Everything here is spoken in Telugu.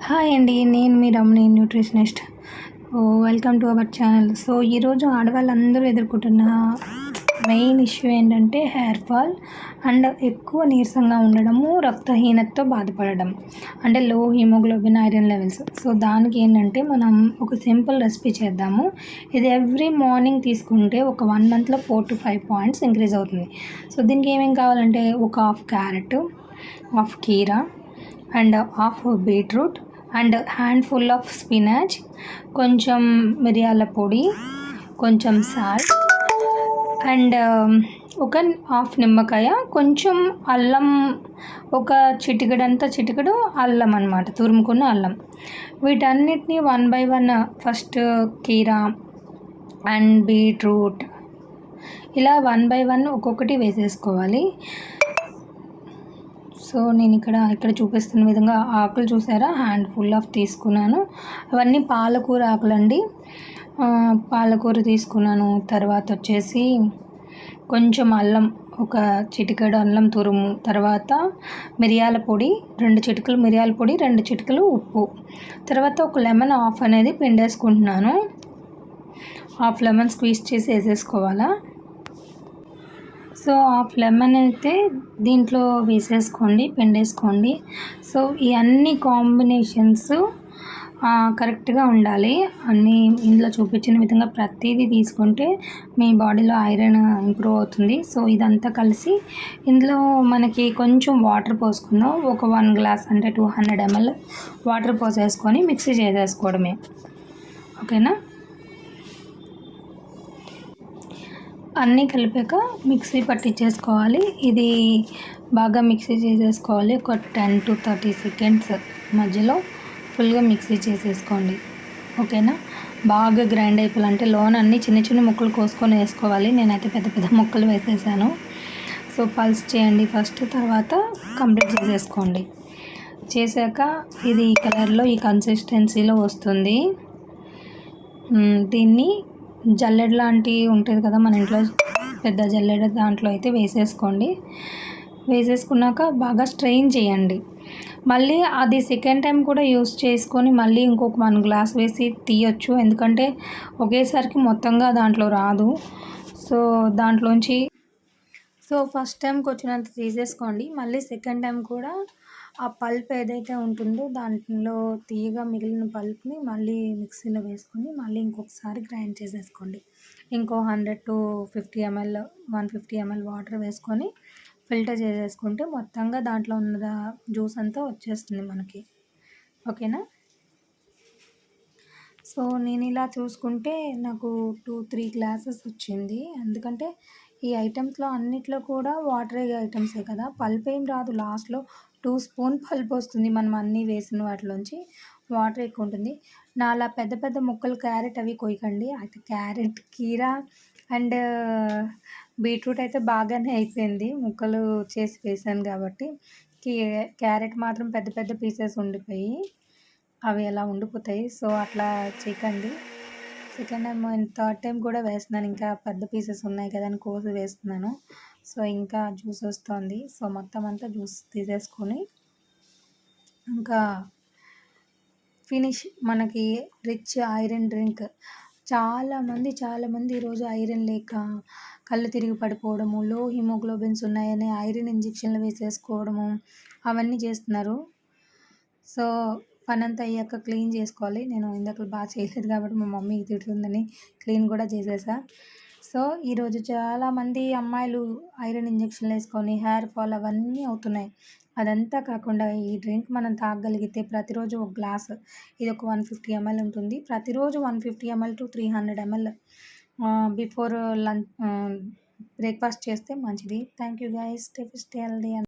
హాయ్ అండి, నేను మీ Ramani nutritionist. Welcome to our channel. So ఈరోజు ఆడవాళ్ళందరూ ఎదుర్కొంటున్న మెయిన్ ఇష్యూ ఏంటంటే హెయిర్ ఫాల్ అండ్ ఎక్కువ నీరసంగా ఉండడము, రక్తహీనతతో బాధపడడం, అంటే లో హిమోగ్లోబిన్, ఐరన్ లెవెల్స్. సో దానికి ఏంటంటే మనం ఒక సింపుల్ రెసిపీ చేద్దాము. ఇది ఎవ్రీ మార్నింగ్ తీసుకుంటే ఒక 1 మంత్లో 4 to 5 పాయింట్స్ ఇంక్రీజ్ అవుతుంది. సో దీనికి ఏమేమి కావాలంటే ఒక హాఫ్ క్యారెట్, హాఫ్ కీరా and half beetroot and handful of spinach, కొంచెం మిరియాల పొడి, కొంచెం సాల్ట్ అండ్ ఒక హాఫ్ నిమ్మకాయ, కొంచెం అల్లం, ఒక చిటికెడు అల్లం అన్నమాట, తురుముకున్న అల్లం. వీటన్నిటిని 1 by 1 ఫస్ట్ కీరా అండ్ బీట్రూట్ ఇలా 1 by 1 ఒక్కొక్కటి వేసేసుకోవాలి. సో నేను ఇక్కడ చూపిస్తున్న విధంగా ఆకులు చూసారా, హ్యాండ్ఫుల్ ఆఫ్ తీసుకున్నాను. అవన్నీ పాలకూర ఆకులండి. పాలకూర తీసుకున్నాను. తర్వాత వచ్చేసి కొంచెం అల్లం, ఒక చిటికెడు అల్లం తురుము, తర్వాత మిరియాల పొడి 2 చిటికలు, మిరియాల పొడి 2 చిటికలు ఉప్పు, తర్వాత ఒక లెమన్ హాఫ్ అనేది పిండేసుకుంటున్నాను. హాఫ్ లెమన్ స్క్వీజ్ చేసి వేసేసుకోవాలా. సో హాఫ్ లెమన్ అయితే దీంట్లో వేసేసుకోండి, పిండేసుకోండి. సో ఈ అన్ని కాంబినేషన్స్ కరెక్ట్గా ఉండాలి. అన్నీ ఇందులో చూపించిన విధంగా ప్రతిదీ తీసుకుంటే మీ బాడీలో ఐరన్ ఇంప్రూవ్ అవుతుంది. సో ఇదంతా కలిసి ఇందులో మనకి కొంచెం వాటర్ పోసుకుందాం. ఒక 1 గ్లాస్ అంటే 200 ml వాటర్ పోసేసుకొని మిక్సీ చేసేసుకోవడమే. ఓకేనా? అన్నీ కలిపాక మిక్సీ పట్టించేసుకోవాలి. ఇది బాగా మిక్సీ చేసేసుకోవాలి. ఒక 10 to 30 seconds మధ్యలో ఫుల్గా మిక్సీ చేసేసుకోండి. ఓకేనా? బాగా గ్రైండ్ అయిపోవాలంటే లోన అన్నీ చిన్న చిన్న ముక్కలు కోసుకొని వేసుకోవాలి. నేనైతే పెద్ద పెద్ద ముక్కలు వేసేసాను. సో పల్స్ చేయండి ఫస్ట్, తర్వాత కంప్లీట్ చేసేసుకోండి. చేశాక ఇది ఈ కలర్లో, ఈ కన్సిస్టెన్సీలో వస్తుంది. దీన్ని జల్లెడ లాంటివి ఉంటుంది కదా మన ఇంట్లో, పెద్ద జల్లెడ, దాంట్లో అయితే వేసేసుకోండి. వేసేసుకున్నాక బాగా స్ట్రెయిన్ చేయండి. మళ్ళీ అది సెకండ్ టైం కూడా యూస్ చేసుకొని మళ్ళీ ఇంకొక 1 గ్లాస్ వేసి తీయొచ్చు. ఎందుకంటే ఒకేసారికి మొత్తంగా దాంట్లో రాదు. సో దాంట్లోంచి ఫస్ట్ టైంకి వచ్చినంత తీసేసుకోండి. మళ్ళీ సెకండ్ టైం కూడా ఆ పల్ప్ ఏదైతే ఉంటుందో దాంట్లో తీయగా మిగిలిన పల్ప్ని మళ్ళీ మిక్సీలో వేసుకొని మళ్ళీ ఇంకొకసారి గ్రైండ్ చేసేసుకోండి. ఇంకో 100 to 50 ml, 150 ml వాటర్ వేసుకొని ఫిల్టర్ చేసేసుకుంటే మొత్తంగా దాంట్లో ఉన్న జ్యూస్ అంతా వచ్చేస్తుంది మనకి. ఓకేనా? సో నేను ఇలా చూసుకుంటే నాకు 2-3 గ్లాసెస్ వచ్చింది. ఎందుకంటే ఈ ఐటమ్స్లో అన్నిట్లో కూడా వాటర్ ఐటమ్సే కదా, పల్ప్ ఏం రాదు. లాస్ట్లో 2 స్పూన్ పల్ప్ వస్తుంది. మనం అన్నీ వేసిన వాటిలోంచి వాటర్ ఎక్కువ ఉంటుంది. నా అలా పెద్ద పెద్ద ముక్కలు క్యారెట్ అవి కొయ్యకండి. అయితే క్యారెట్, కీరా అండ్ బీట్రూట్ అయితే బాగానే అయిపోయింది, ముక్కలు చేసి వేసాను కాబట్టి. క్యారెట్ మాత్రం పెద్ద పెద్ద పీసెస్ ఉండిపోయి అవి అలా ఉండిపోతాయి. సో అట్లా చేయకండి. Second time and third time కూడా వేస్తున్నాను. ఇంకా పెద్ద పీసెస్ ఉన్నాయి కదా అని కోసి వేస్తున్నాను. సో ఇంకా జ్యూస్ వస్తుంది. సో మొత్తం అంతా జ్యూస్ తీసేసుకొని ఇంకా ఫినిష్. మనకి రిచ్ ఐరన్ డ్రింక్. చాలామంది ఈరోజు ఐరన్ లేక కళ్ళు తిరిగి పడిపోవడము, లో హిమోగ్లోబిన్స్ ఉన్నాయని ఐరన్ ఇంజెక్షన్లు వేసేసుకోవడము అవన్నీ చేస్తున్నారు. సో పనంతా అయ్యాక క్లీన్ చేసుకోవాలి. నేను ఇందాక బాగా చేయలేదు కాబట్టి మా మమ్మీ తిట్లుందని క్లీన్ కూడా చేసేసా. సో ఈరోజు చాలామంది అమ్మాయిలు ఐరన్ ఇంజెక్షన్లు వేసుకొని హెయిర్ ఫాల్ అవన్నీ అవుతున్నాయి. అదంతా కాకుండా ఈ డ్రింక్ మనం తాగగలిగితే ప్రతిరోజు ఒక గ్లాస్, ఇది ఒక 150 ml ఉంటుంది. ప్రతిరోజు 150 ml to 300 ml before lunch breakfast చేస్తే మంచిది. Thank you guys. Stay healthy.